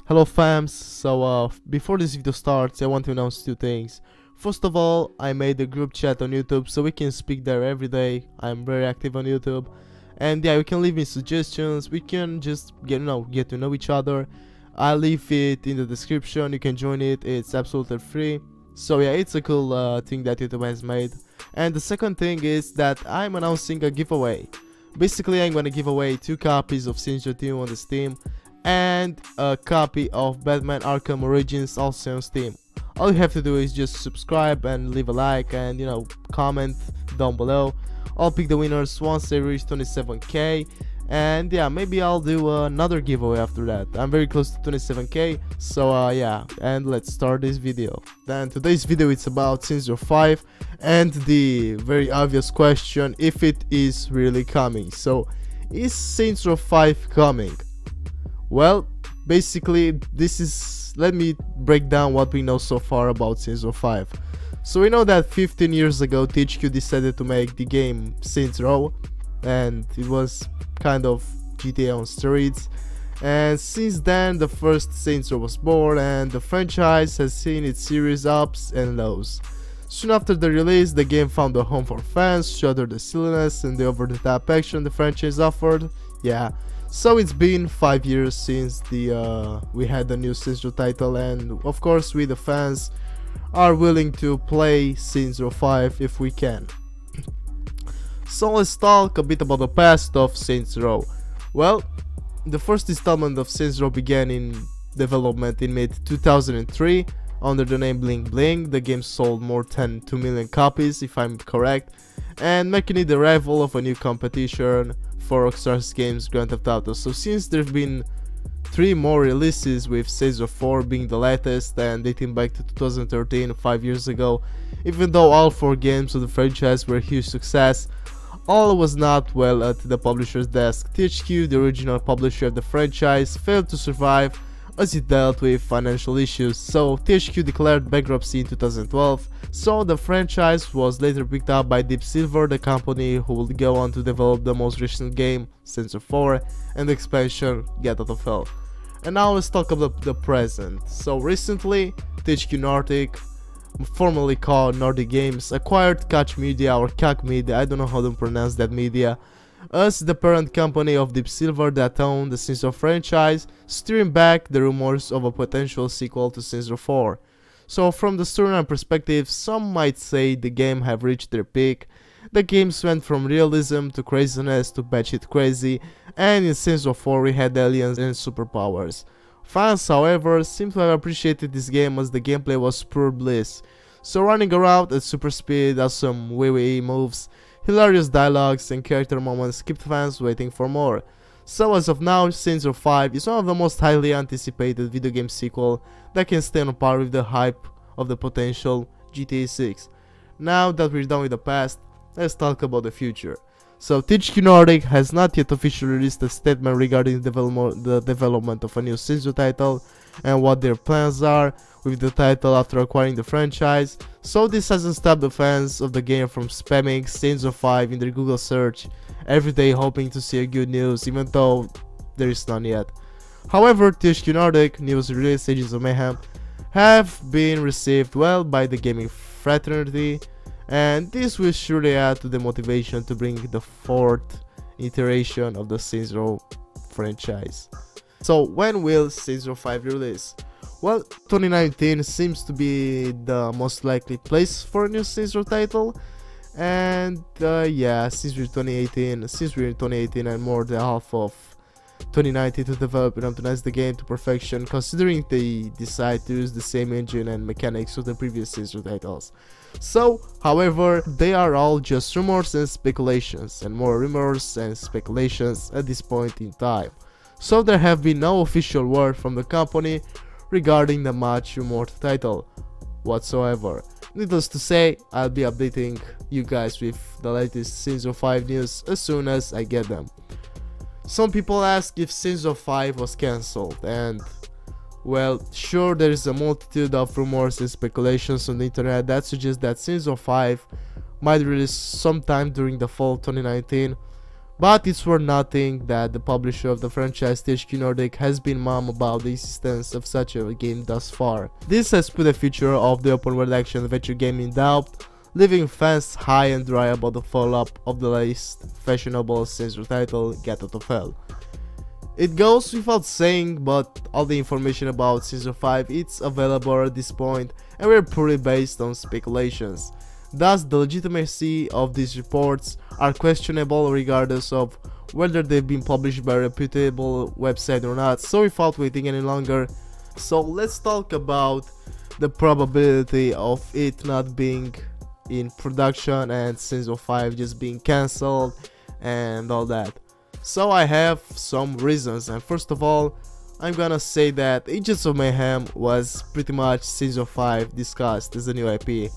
Hello fams, before this video starts I want to announce two things. First of all, I made a group chat on YouTube so we can speak there every day. I'm very active on YouTube. And yeah, you can leave me suggestions, we can just get to know each other. I'll leave it in the description, you can join it, it's absolutely free. So yeah, it's a cool thing that YouTube has made. And the second thing is that I'm announcing a giveaway. Basically, I'm gonna give away 2 copies of Saints Row 2 on the Steam and a copy of Batman Arkham Origins also on Steam. All you have to do is just subscribe and leave a like and comment down below. I'll pick the winners once they reach 27k, and yeah, maybe I'll do another giveaway after that. I'm very close to 27k, so yeah, and let's start this video. Then today's video it's about Saints Row 5 and the very obvious question if it is really coming. So is Saints Row 5 coming? Well, basically let me break down what we know so far about Saints Row 5. So we know that 15 years ago THQ decided to make the game Saints Row, and it was kind of GTA on steroids. And since then the first Saints Row was born, and the franchise has seen its series ups and lows. Soon after the release, the game found a home for fans, shuddered the silliness and the over-the-top action the franchise offered. Yeah, so it's been 5 years since we had the new Saints Row title, and of course we the fans are willing to play Saints Row 5 if we can. So let's talk a bit about the past of Saints Row. Well, the first installment of Saints Row began in development in mid-2003 under the name Bling Bling. The game sold more than 2 million copies if I'm correct, and making it the rival of a new competition for Rockstar's games Grand Theft Auto. So since there have been 3 more releases, with Saints Row 4 being the latest and dating back to 2013, 5 years ago. Even though all 4 games of the franchise were a huge success, all was not well at the publisher's desk. THQ, the original publisher of the franchise, failed to survive as it dealt with financial issues, so THQ declared bankruptcy in 2012. So the franchise was later picked up by Deep Silver, the company who would go on to develop the most recent game, Saints Row 4, and the expansion Get Out of Hell. And now let's talk about the present. So recently, THQ Nordic, formerly called Nordic Games, acquired Koch Media or Koch Media, I don't know how to pronounce that media, as the parent company of Deep Silver that owned the Saints Row franchise, steering back the rumors of a potential sequel to Saints Row 4. So from the storyline perspective, some might say the game have reached their peak. The games went from realism to craziness to batshit crazy, and in Saints Row 4 we had aliens and superpowers. Fans, however, seem to have appreciated this game as the gameplay was pure bliss. So running around at super speed, awesome WWE moves, hilarious dialogues and character moments kept fans waiting for more. So as of now, Saints Row 5 is one of the most highly anticipated video game sequel that can stay on par with the hype of the potential GTA 6. Now that we're done with the past, let's talk about the future. So THQ Nordic has not yet officially released a statement regarding the development of a new Saints Row title and what their plans are with the title after acquiring the franchise, so this hasn't stopped the fans of the game from spamming Saints Row 5 in their Google search every day, hoping to see a good news even though there is none yet. However, THQ Nordic news release Agents of Mayhem have been received well by the gaming fraternity, and this will surely add to the motivation to bring the 4th iteration of the Saints Row franchise. So when will Saints Row 5 release? Well, 2019 seems to be the most likely place for a new Saints Row title, and yeah, since we're in 2018 and more than half of 2019 to develop and optimize the game to perfection, considering they decide to use the same engine and mechanics of the previous Saints Row titles. So, however, they are all just rumors and speculations, and more rumors and speculations at this point in time. So there have been no official word from the company regarding the much rumored title whatsoever. Needless to say, I'll be updating you guys with the latest Saints Row 5 news as soon as I get them. Some people ask if Saints Row 5 was cancelled, and well, sure, there is a multitude of rumors and speculations on the internet that suggest that Saints Row 5 might release sometime during the fall 2019, but it's worth noting that the publisher of the franchise, THQ Nordic, has been mum about the existence of such a game thus far. This has put the future of the open world action adventure game in doubt, leaving fans high and dry about the follow-up of the least fashionable Saints Row title, Get Out of Hell. It goes without saying, but all the information about Saints Row 5 is available at this point, and we're purely based on speculations. Thus, the legitimacy of these reports are questionable regardless of whether they've been published by a reputable website or not. So without waiting any longer, let's talk about the probability of it not being in production and Saints Row 5 just being cancelled and all that. So I have some reasons, and first of all, I'm gonna say that Agents of Mayhem was pretty much Saints Row 5 discussed as a new IP.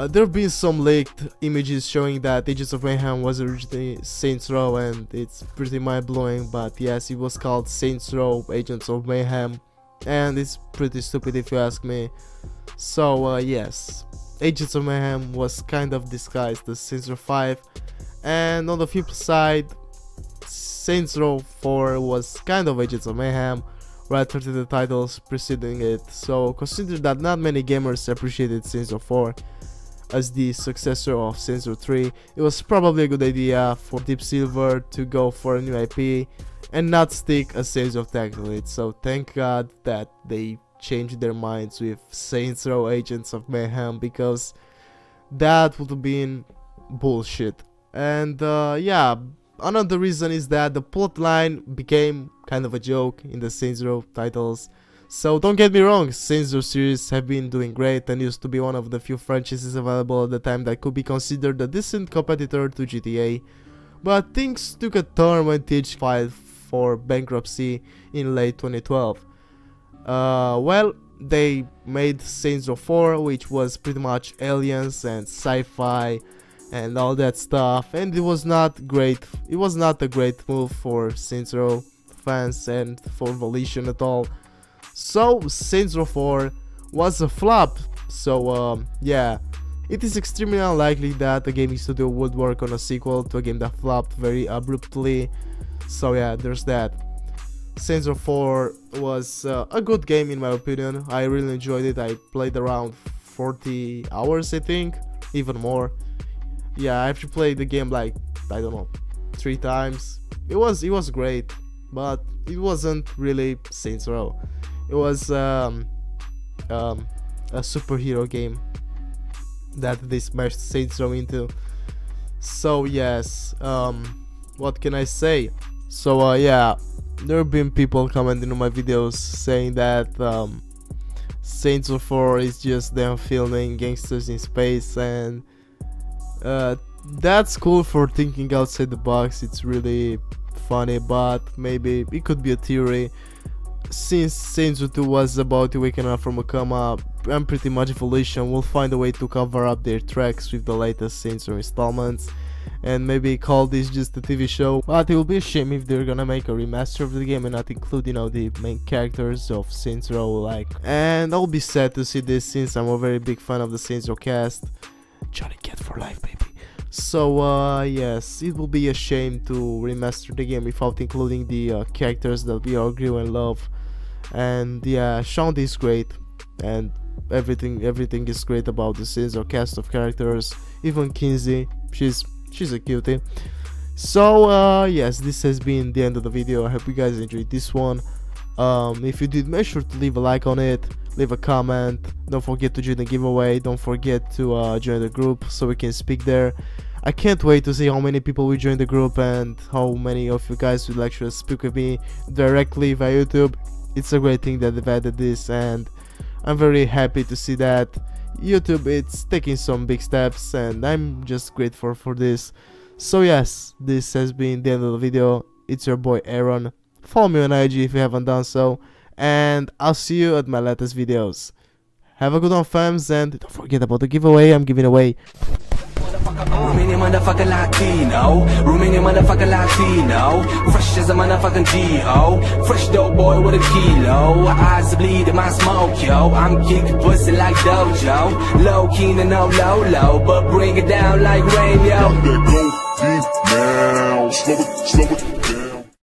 There have been some leaked images showing that Agents of Mayhem was originally Saints Row, and it's pretty mind-blowing, but yes, it was called Saints Row Agents of Mayhem, and it's pretty stupid if you ask me. So yes, Agents of Mayhem was kind of disguised as Saints Row 5, and on the flip side, Saints Row 4 was kind of Agents of Mayhem relative to the titles preceding it. So consider that not many gamers appreciated Saints Row 4 as the successor of Saints Row 3. It was probably a good idea for Deep Silver to go for a new IP and not stick a Saints Row tag to it. So thank God that they changed their minds with Saints Row Agents of Mayhem, because that would have been bullshit. And yeah, another reason is that the plotline became kind of a joke in the Saints Row titles. So don't get me wrong, Saints Row series have been doing great and used to be one of the few franchises available at the time that could be considered a decent competitor to GTA. But things took a turn when THQ filed for bankruptcy in late 2012. Well, they made Saints Row 4, which was pretty much aliens and sci-fi and all that stuff, and it was not great. It was not a great move for Saints Row fans and for Volition at all. So Saints Row 4 was a flop. So yeah, it is extremely unlikely that a gaming studio would work on a sequel to a game that flopped very abruptly. So yeah, there's that. Saints Row 4 was a good game in my opinion. I really enjoyed it. I played around 40 hours, I think, even more. Yeah, I actually played the game like, I don't know, 3 times. It was great, but it wasn't really Saints Row. It was a superhero game that they smashed Saints Row into. So yes, what can I say? So yeah, there have been people commenting on my videos saying that Saints Row 4 is just them filming gangsters in space, and that's cool for thinking outside the box. It's really funny, but maybe it could be a theory. Since Saints Row 2 was about to waken up from a coma, and pretty much Volition will find a way to cover up their tracks with the latest Saints Row installments, and maybe call this just a TV show. But it will be a shame if they're gonna make a remaster of the game and not include, you know, the main characters of Saints Row, like. And I'll be sad to see this, since I'm a very big fan of the Saints Row cast. Johnny Cat for life, baby. So yes, it will be a shame to remaster the game without including the characters that we all grew and love. And yeah, Sean is great, and everything is great about the Saints Row cast of characters. Even Kinsey, she's a cutie. So yes, this has been the end of the video. I hope you guys enjoyed this one. If you did, make sure to leave a like on it, leave a comment, don't forget to join the giveaway, don't forget to join the group so we can speak there. I can't wait to see how many people will join the group and how many of you guys will actually speak with me directly via YouTube. It's a great thing that they've added this, and I'm very happy to see that YouTube it's taking some big steps, and I'm just grateful for this. So yes, this has been the end of the video. It's your boy Aaron. Follow me on IG if you haven't done so, and I'll see you at my latest videos. Have a good one, fams, and don't forget about the giveaway I'm giving away. Romanian motherfucking Latino, Romanian motherfucking Latino, fresh as a motherfucking G.O. Fresh dope boy with a kilo, eyes bleed in my smoke, yo. I'm kicking pussy like Dojo, low key and no low, but bring it down like rain, yo. slow it down.